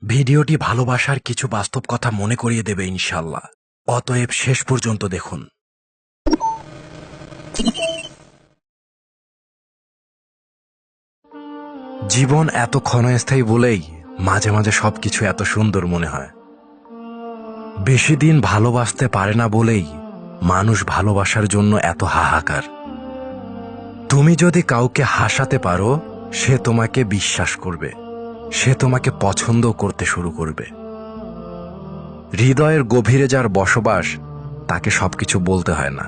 ভিডিওটি ভালোবাসার কিছু বাস্তব কথা মনে করিয়ে দেবে ইনশাল্লাহ। অতএব শেষ পর্যন্ত দেখুন। জীবন এত ক্ষণস্থায়ী বলেই মাঝে মাঝে সবকিছু এত সুন্দর মনে হয়। বেশি দিন ভালোবাসতে পারে না বলেই মানুষ ভালোবাসার জন্য এত হাহাকার। তুমি যদি কাউকে হাসাতে পারো, সে তোমাকে বিশ্বাস করবে, সে তোমাকে পছন্দ করতে শুরু করবে। হৃদয়ের গভীরে যার বসবাস, তাকে সবকিছু বলতে হয় না,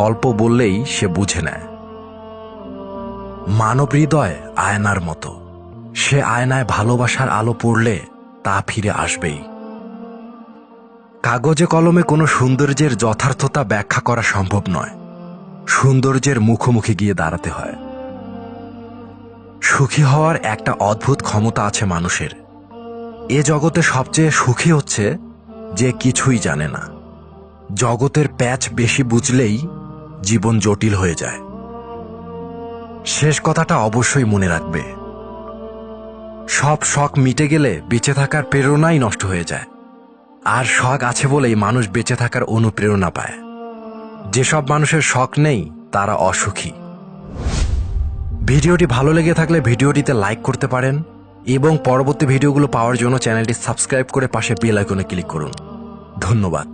অল্প বললেই সে বুঝে নেয়। মানব হৃদয় আয়নার মতো, সে আয়নায় ভালোবাসার আলো পড়লে তা ফিরে আসবেই। কাগজে কলমে কোনো সৌন্দর্যের যথার্থতা ব্যাখ্যা করা সম্ভব নয়, সৌন্দর্যের মুখোমুখি গিয়ে দাঁড়াতে হয়। সুখী হওয়ার একটা অদ্ভুত ক্ষমতা আছে মানুষের। এ জগতে সবচেয়ে সুখী হচ্ছে যে কিছুই জানে না। জগতের প্যাচ বেশি বুঝলেই জীবন জটিল হয়ে যায়। শেষ কথাটা অবশ্যই মনে রাখবে, সব শখ মিটে গেলে বেঁচে থাকার প্রেরণাই নষ্ট হয়ে যায়। আর শখ আছে বলেই মানুষ বেঁচে থাকার অনুপ্রেরণা পায়। যেসব মানুষের শখ নেই তারা অসুখী। ভিডিওটি ভালো লেগে থাকলে ভিডিওটিতে লাইক করতে পারেন এবং পরবর্তী ভিডিওগুলো পাওয়ার জন্য চ্যানেলটি সাবস্ক্রাইব করে পাশে বেল আইকনে ক্লিক করুন। ধন্যবাদ।